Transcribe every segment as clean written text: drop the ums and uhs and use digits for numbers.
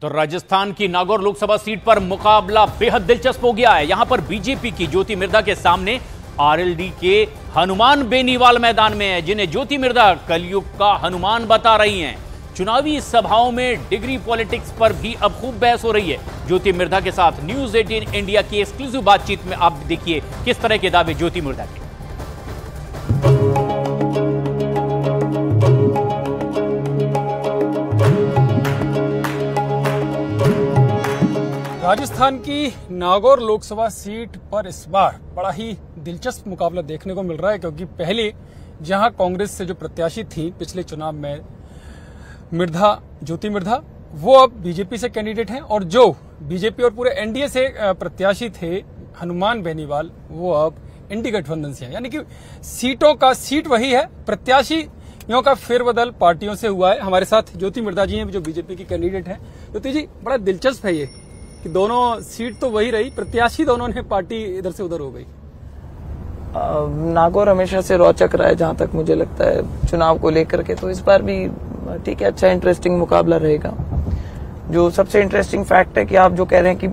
तो राजस्थान की नागौर लोकसभा सीट पर मुकाबला बेहद दिलचस्प हो गया है। यहां पर बीजेपी की ज्योति मिर्धा के सामने आरएलडी के हनुमान बेनीवाल मैदान में है, जिन्हें ज्योति मिर्धा कलयुग का हनुमान बता रही हैं। चुनावी सभाओं में डिग्री पॉलिटिक्स पर भी अब खूब बहस हो रही है। ज्योति मिर्धा के साथ न्यूज 18 इंडिया की एक्सक्लूसिव बातचीत में आप देखिए किस तरह के दावे ज्योति मिर्धा के। राजस्थान की नागौर लोकसभा सीट पर इस बार बड़ा ही दिलचस्प मुकाबला देखने को मिल रहा है, क्योंकि पहले जहां कांग्रेस से जो प्रत्याशी थी पिछले चुनाव में ज्योति मिर्धा, वो अब बीजेपी से कैंडिडेट हैं, और जो बीजेपी और पूरे एनडीए से प्रत्याशी थे हनुमान बेनीवाल, वो अब इंडी गठबंधन से हैं। यानी कि सीट वही है, प्रत्याशियों का फेरबदल पार्टियों से हुआ है। हमारे साथ ज्योति मिर्धा जी हैं जो बीजेपी की कैंडिडेट हैं। ज्योति जी, बड़ा दिलचस्प है ये कि दोनों सीट तो वही रही, प्रत्याशी दोनों ने पार्टी इधर से उधर हो गई। नागौर हमेशा से रोचक रहा है जहां तक मुझे लगता है चुनाव को लेकर के, तो इस बार भी ठीक है, अच्छा इंटरेस्टिंग मुकाबला रहेगा। जो सबसे इंटरेस्टिंग फैक्ट है कि आप जो कह रहे हैं कि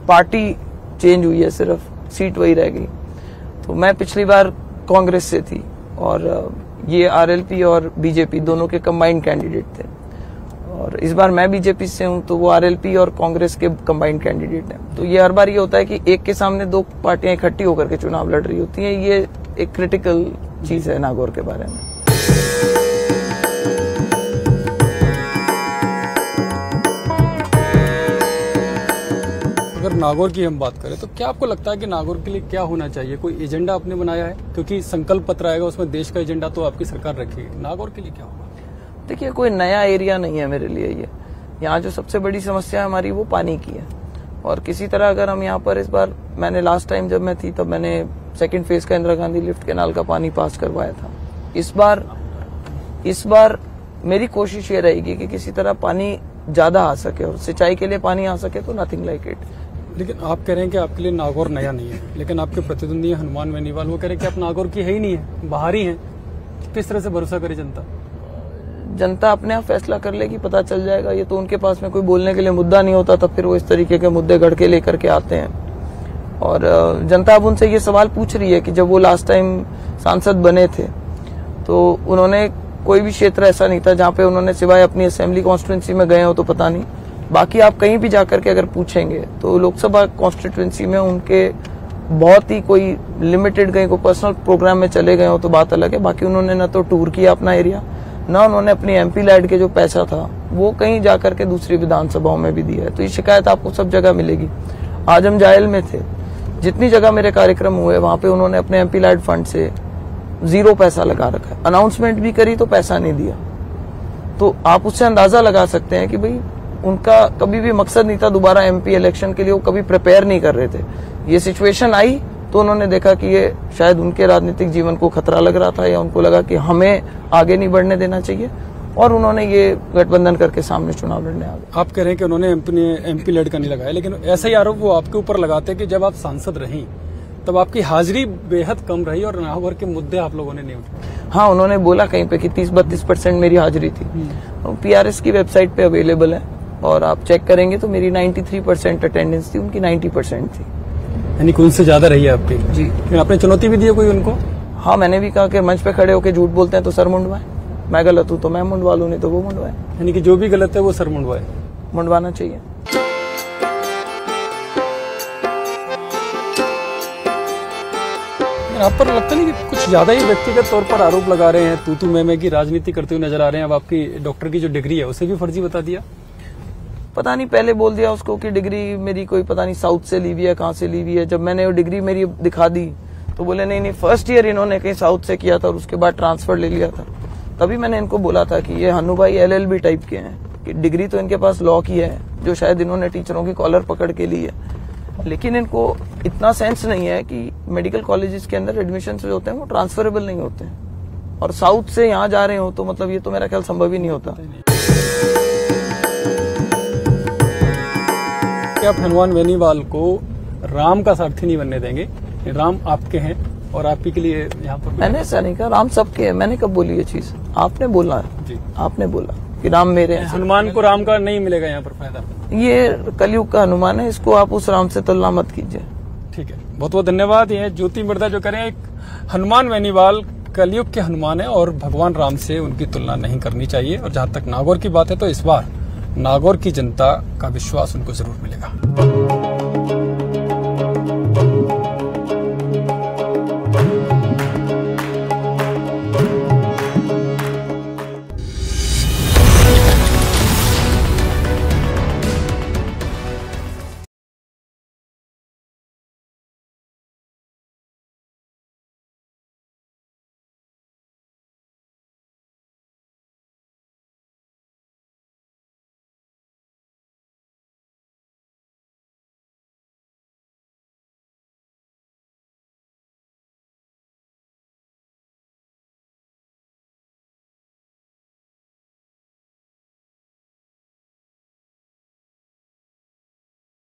पार्टी चेंज हुई है, सिर्फ सीट वही रह गई। तो मैं पिछली बार कांग्रेस से थी और ये आरएलपी और बीजेपी दोनों के कंबाइंड कैंडिडेट थे, और इस बार मैं बीजेपी से हूं तो वो आरएलपी और कांग्रेस के कंबाइंड कैंडिडेट हैं। तो ये हर बार ये होता है कि एक के सामने दो पार्टियां इकट्ठी होकर के चुनाव लड़ रही होती हैं। ये एक क्रिटिकल चीज है नागौर के बारे में। अगर नागौर की हम बात करें तो क्या आपको लगता है कि नागौर के लिए क्या होना चाहिए? कोई एजेंडा आपने बनाया है? क्योंकि संकल्प पत्र आएगा, उसमें देश का एजेंडा तो आपकी सरकार रखेगी। नागौर के लिए क्या होगा? देखिए, कोई नया एरिया नहीं है मेरे लिए ये। यहाँ जो सबसे बड़ी समस्या है हमारी वो पानी की है, और किसी तरह अगर हम यहाँ पर इस बार, मैंने लास्ट टाइम जब मैं थी तब मैंने सेकंड फेज का इंदिरा गांधी लिफ्ट कैनाल का पानी पास करवाया था। इस बार मेरी कोशिश ये रहेगी कि किसी तरह पानी ज्यादा आ सके और सिंचाई के लिए पानी आ सके, तो नथिंग लाइक इट। लेकिन आप कह रहे हैं कि आपके लिए नागौर नया नहीं है, लेकिन आपके प्रतिद्वंदी हनुमान बेनीवाल वो कह रहे हैं कि आप नागौर की है ही नहीं है, बाहर ही हैं। किस तरह से भरोसा करे जनता अपने आप फैसला कर लेगी, पता चल जाएगा। ये तो उनके पास में कोई बोलने के लिए मुद्दा नहीं होता, तब फिर वो इस तरीके के मुद्दे गढ़ के लेकर के आते हैं। और जनता अब उनसे ये सवाल पूछ रही है कि जब वो लास्ट टाइम सांसद बने थे तो उन्होंने कोई भी क्षेत्र ऐसा नहीं था जहाँ पे उन्होंने सिवाय अपनी असेंबली कॉन्स्टिट्यूंसी में गए हो तो पता नहीं, बाकी आप कहीं भी जाकर के अगर पूछेंगे तो लोकसभा कॉन्स्टिट्यूंसी में उनके बहुत ही कोई लिमिटेड कहीं को पर्सनल प्रोग्राम में चले गए हो तो बात अलग है। बाकी उन्होंने न तो टूर किया अपना एरिया, ना उन्होंने अपनी एमपी लैड के जो पैसा था वो कहीं जाकर के दूसरी विधानसभाओं में भी दिया है। तो ये शिकायत आपको सब जगह मिलेगी। आज हम जायल में थे, जितनी जगह मेरे कार्यक्रम हुए वहां पे उन्होंने अपने एमपी लैड फंड से 0 पैसा लगा रखा है। अनाउंसमेंट भी करी तो पैसा नहीं दिया। तो आप उससे अंदाजा लगा सकते हैं कि भाई उनका कभी भी मकसद नहीं था दोबारा एमपी इलेक्शन के लिए, वो कभी प्रिपेयर नहीं कर रहे थे। ये सिचुएशन आई तो उन्होंने देखा कि ये शायद उनके राजनीतिक जीवन को खतरा लग रहा था, या उनको लगा कि हमें आगे नहीं बढ़ने देना चाहिए, और उन्होंने ये गठबंधन करके सामने चुनाव लड़ने आ गए। आप कह रहे हैं कि उन्होंने एमपी लड़ का नहीं लगाया, लेकिन ऐसा ही आरोप वो आपके ऊपर लगाते हैं कि जब आप सांसद रहीं तब आपकी हाजिरी बेहद कम रही और नागौर के मुद्दे आप लोगों ने नहीं उठाए। हाँ, उन्होंने बोला कहीं पे कि 30-32% मेरी हाजिरी थी। पीआरएस की वेबसाइट पे अवेलेबल है, और आप चेक करेंगे तो मेरी 93% अटेंडेंस थी, उनकी 90% थी। यानी कि उनसे ज्यादा रही है आपकी। जी। फिर आपने चुनौती भी दी है कोई उनको? हाँ, मैंने भी कहा कि मंच पे खड़े होकर झूठ बोलते हैं तो सर मुंडवाए, मैं गलत हूँ तो मैं मुंडवा लूं, नहीं तो वो मुंडवाए। यानी कि जो भी गलत है वो सर मुंडवाए, मुंडवाना चाहिए। आप पर लगता नहीं कि कुछ ज्यादा ही व्यक्तिगत तौर पर आरोप लगा रहे हैं, तू मैं की राजनीति करते हुए नजर आ रहे हैं? अब आपकी डॉक्टर की जो डिग्री है उसे भी फर्जी बता दिया। पता नहीं, पहले बोल दिया उसको कि डिग्री मेरी कोई पता नहीं साउथ से ली हुई है, कहाँ से ली हुई है। जब मैंने वो डिग्री मेरी दिखा दी तो बोले नहीं, फर्स्ट ईयर इन्होंने कहीं साउथ से किया था और उसके बाद ट्रांसफर ले लिया था। तभी मैंने इनको बोला था कि ये हनु भाई LLB टाइप के हैं, कि डिग्री तो इनके पास लॉ की है जो शायद इन्होंने टीचरों की कॉलर पकड़ के ली है, लेकिन इनको इतना सेंस नहीं है कि मेडिकल कॉलेजेस के अंदर एडमिशन जो होते हैं वो ट्रांसफरेबल नहीं होते हैं, और साउथ से यहाँ जा रहे हो तो मतलब ये तो मेरा ख्याल संभव ही नहीं होता। आप हनुमान बेनीवाल को राम का सारथी नहीं बनने देंगे? राम आपके हैं और आप ही के लिए यहाँ पर। मैंने ऐसा नहीं कहा, राम सबके है। मैंने कब बोली ये चीज? आपने बोला जी, आपने बोला। कि राम मेरे हैं। हनुमान को राम का नहीं मिलेगा यहाँ पर फायदा। ये कलयुग का हनुमान है, इसको आप उस राम से तुलना मत कीजिए। ठीक है, बहुत बहुत धन्यवाद। ये ज्योति मिर्धा जो करें, एक हनुमान बेनीवाल कलयुग के हनुमान है और भगवान राम से उनकी तुलना नहीं करनी चाहिए। और जहां तक नागौर की बात है तो इस बार नागौर की जनता का विश्वास उनको जरूर मिलेगा।